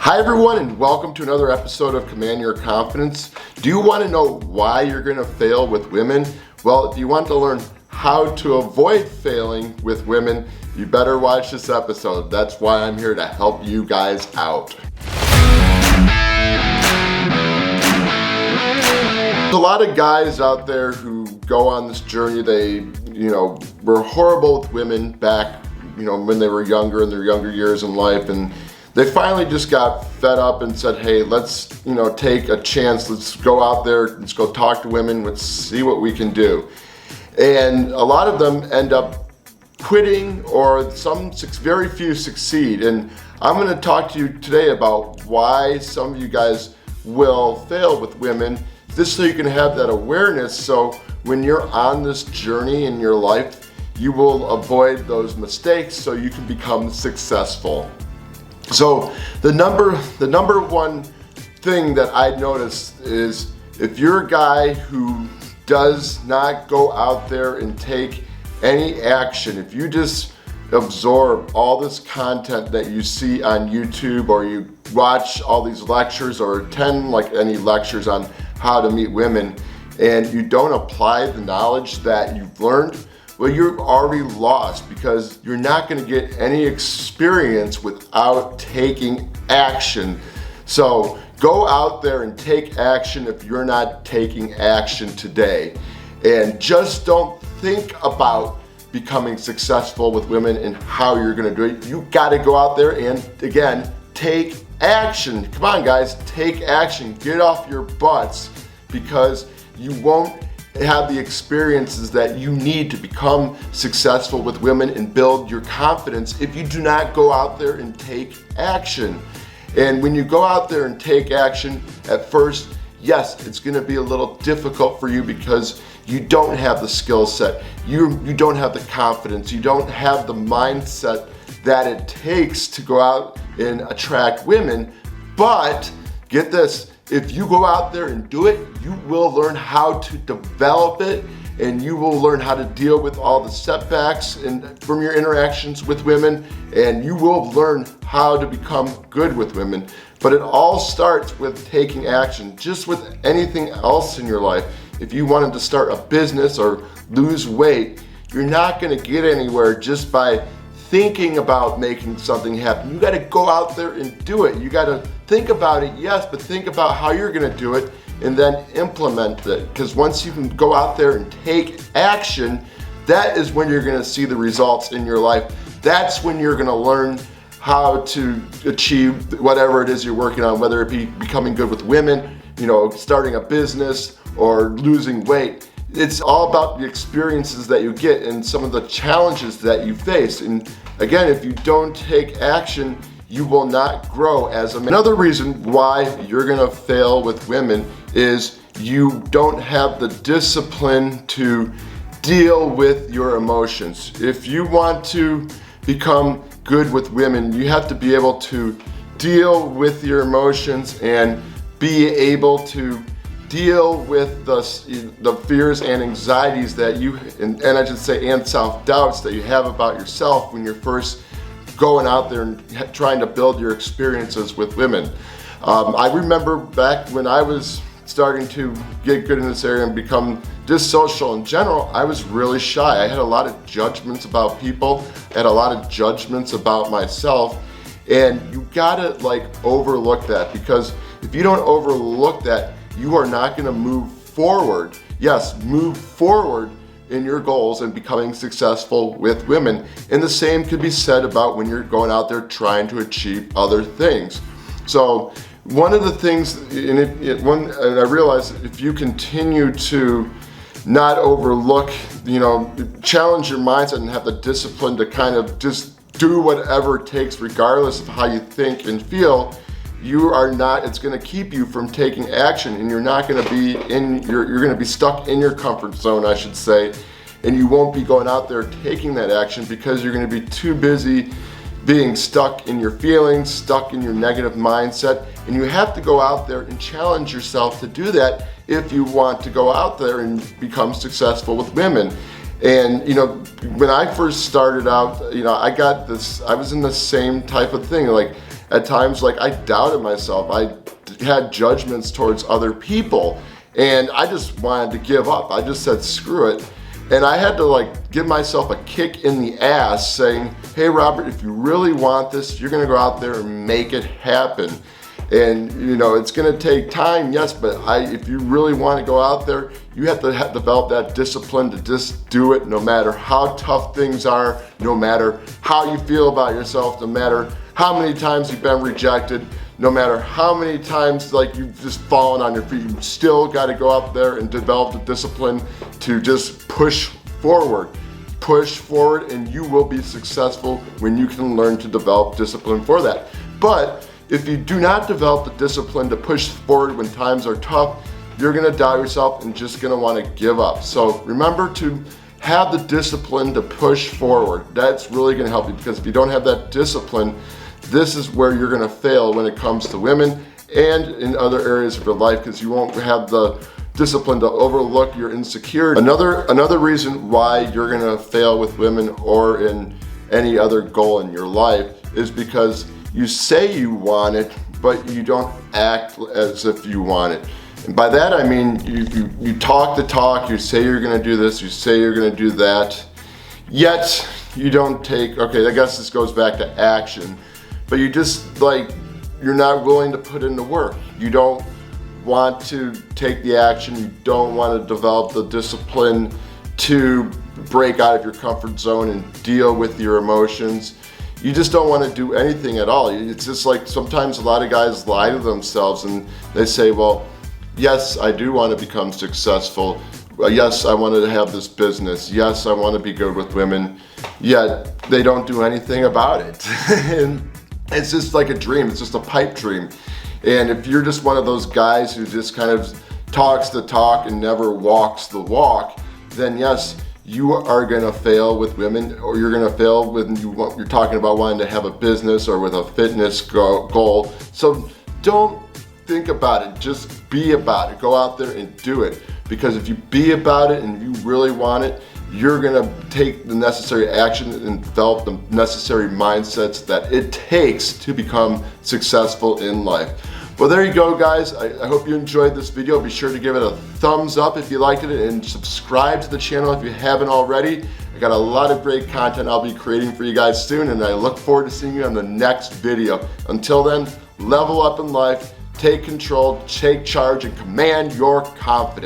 Hi everyone, and welcome to another episode of Command Your Confidence. Do you want to know why you're going to fail with women? Well, if you want to learn how to avoid failing with women, you better watch this episode. That's why I'm here to help you guys out. There's a lot of guys out there who go on this journey. They, were horrible with women back, when they were younger, in their younger years in life, and they finally just got fed up and said, hey, let's, take a chance. Let's go out there, let's go talk to women, let's see what we can do. And a lot of them end up quitting, or very few succeed. And I'm going to talk to you today about why some of you guys will fail with women, just so you can have that awareness. So when you're on this journey in your life, you will avoid those mistakes so you can become successful. So the number one thing that I noticed is, if you're a guy who does not go out there and take any action, if you just absorb all this content that you see on YouTube, or you watch all these lectures or attend any lectures on how to meet women, and you don't apply the knowledge that you've learned, well, you're already lost, because you're not going to get any experience without taking action. So go out there and take action if you're not taking action today. And just don't think about becoming successful with women and how you're going to do it. You got to go out there and, again, take action. Come on, guys, take action. Get off your butts, because you won't have the experiences that you need to become successful with women and build your confidence if you do not go out there and take action. And when you go out there and take action, at first, yes, it's going to be a little difficult for you, because you don't have the skill set, you don't have the confidence, you don't have the mindset that it takes to go out and attract women. But get this, if you go out there and do it, you will learn how to develop it, and you will learn how to deal with all the setbacks from your interactions with women, and you will learn how to become good with women. But it all starts with taking action. Just with anything else in your life, if you wanted to start a business or lose weight, you're not going to get anywhere just by thinking about making something happen. You got to go out there and do it. You got to think about it, yes, but think about how you're going to do it, and then implement it. Because once you can go out there and take action, that is when you're going to see the results in your life. That's when you're going to learn how to achieve whatever it is you're working on, whether it be becoming good with women, starting a business, or losing weight. It's all about the experiences that you get and some of the challenges that you face. And again, if you don't take action, you will not grow as a man. Another reason why you're gonna fail with women is you don't have the discipline to deal with your emotions. If you want to become good with women, you have to be able to deal with your emotions and be able to deal with the fears and anxieties that and I should say, and self-doubts that you have about yourself when you're first going out there and trying to build your experiences with women. I remember back when I was starting to get good in this area and become just social in general, I was really shy. I had a lot of judgments about people, I had a lot of judgments about myself, and you gotta overlook that, because if you don't overlook that, you are not going to move forward. Yes, move forward in your goals and becoming successful with women. And the same could be said about when you're going out there trying to achieve other things. So one of the things, and I realize, if you continue to not overlook, challenge your mindset and have the discipline to kind of just do whatever it takes, regardless of how you think and feel, it's going to keep you from taking action, and you're not going to be you're going to be stuck in your comfort zone, I should say, and you won't be going out there taking that action, because you're going to be too busy being stuck in your feelings, stuck in your negative mindset. And you have to go out there and challenge yourself to do that if you want to go out there and become successful with women. And when I first started out, I was in the same type of thing. at times, like, I doubted myself. I had judgments towards other people, and I just wanted to give up. I just said, screw it. And I had to like give myself a kick in the ass saying, hey Robert, if you really want this, you're gonna go out there and make it happen. And you know, it's gonna take time, yes, but if you really wanna go out there, you have to develop that discipline to just do it no matter how tough things are, no matter how you feel about yourself, no matter how many times you've been rejected, no matter how many times like you've just fallen on your feet, you still gotta go out there and develop the discipline to just push forward. Push forward, and you will be successful when you can learn to develop discipline for that. But if you do not develop the discipline to push forward when times are tough, you're gonna doubt yourself and just gonna wanna give up. So remember to have the discipline to push forward. That's really gonna help you, because if you don't have that discipline, this is where you're gonna fail when it comes to women and in other areas of your life, because you won't have the discipline to overlook your insecurity. Another reason why you're gonna fail with women or in any other goal in your life is because you say you want it, but you don't act as if you want it. And by that I mean you talk the talk, you say you're gonna do this, you say you're gonna do that, yet you don't take, okay, I guess this goes back to action, but you just like, you're not willing to put in the work. You don't want to take the action, you don't want to develop the discipline to break out of your comfort zone and deal with your emotions. You just don't want to do anything at all. It's just like sometimes a lot of guys lie to themselves and they say, well, yes, I do want to become successful. Yes, I want to have this business. Yes, I want to be good with women. Yet they don't do anything about it. And it's just like a dream. It's just a pipe dream. And if you're just one of those guys who just kind of talks the talk and never walks the walk, then yes, you are gonna fail with women, or you're gonna fail when you're talking about wanting to have a business or with a fitness goal. So don't think about it, just be about it. Go out there and do it. Because if you be about it and you really want it, you're gonna take the necessary action and develop the necessary mindsets that it takes to become successful in life. Well, there you go, guys. I hope you enjoyed this video. Be sure to give it a thumbs up if you liked it, and subscribe to the channel if you haven't already. I got a lot of great content I'll be creating for you guys soon, and I look forward to seeing you on the next video. Until then, level up in life, take control, take charge, and command your confidence.